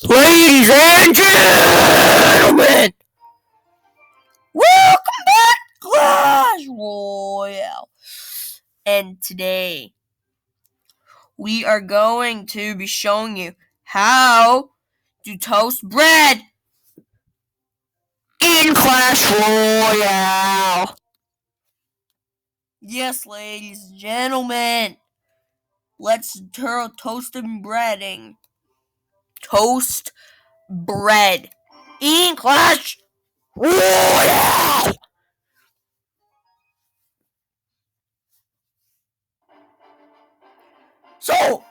Ladies and gentlemen, welcome back to Clash Royale. And today, we are going to be showing you how to toast bread in Clash Royale. Yes, ladies and gentlemen, let's toast and breading. Toast bread in Clash Royale. So,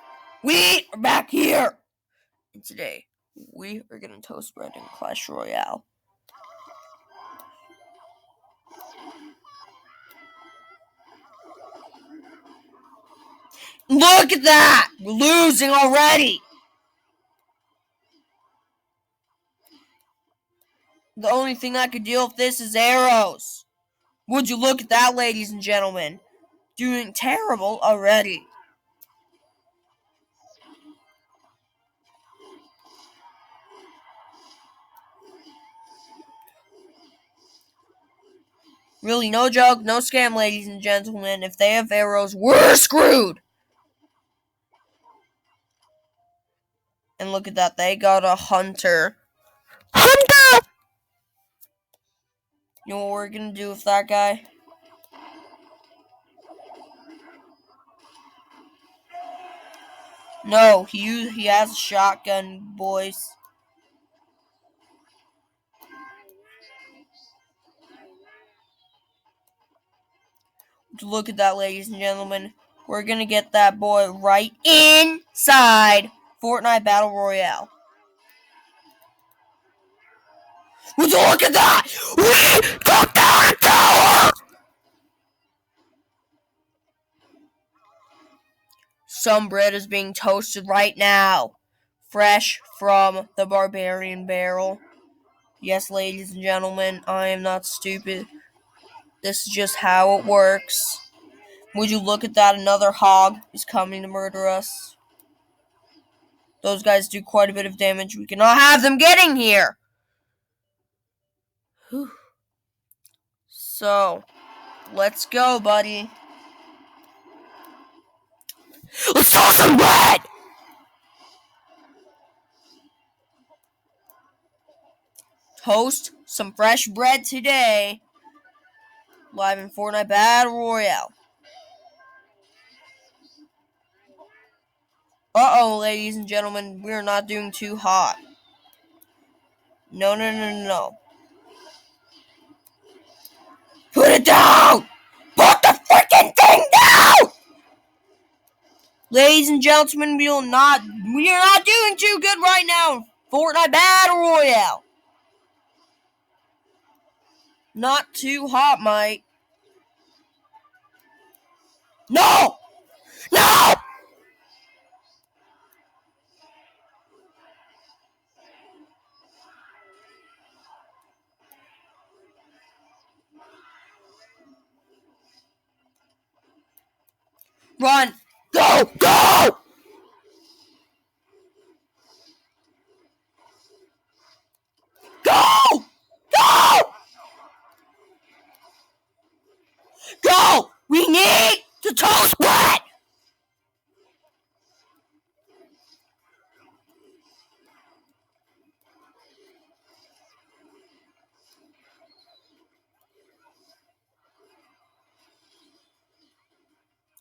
we are back here. And today, we are going to toast bread in Clash Royale. Look at that! We're losing already! The only thing I could deal with this is arrows. Would you look at that, ladies and gentlemen? Doing terrible already. Really, no joke, no scam, ladies and gentlemen. If they have arrows, we're screwed! And look at that, they got a hunter. Hunter! You know what we're gonna do with that guy? No, he has a shotgun, boys. Look at that, ladies and gentlemen. We're gonna get that boy right inside Fortnite Battle Royale. Would you look at that? We took down a tower! Some bread is being toasted right now. Fresh from the barbarian barrel. Yes, ladies and gentlemen, I am not stupid. This is just how it works. Would you look at that? Another hog is coming to murder us. Those guys do quite a bit of damage. We cannot have them getting here. Whew. So, let's go, buddy. Let's toss some bread! Toast some fresh bread today. Live in Fortnite Battle Royale. Uh-oh, ladies and gentlemen, we're not doing too hot. No. Put it down! Put the freaking thing down! Ladies and gentlemen, we are not doing too good right now in Fortnite Battle Royale. Not too hot, mate. No! No! Run! Go! Go! Go! Go! Go! We need to toast bread!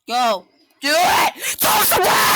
Go! Do it! Toast the bread!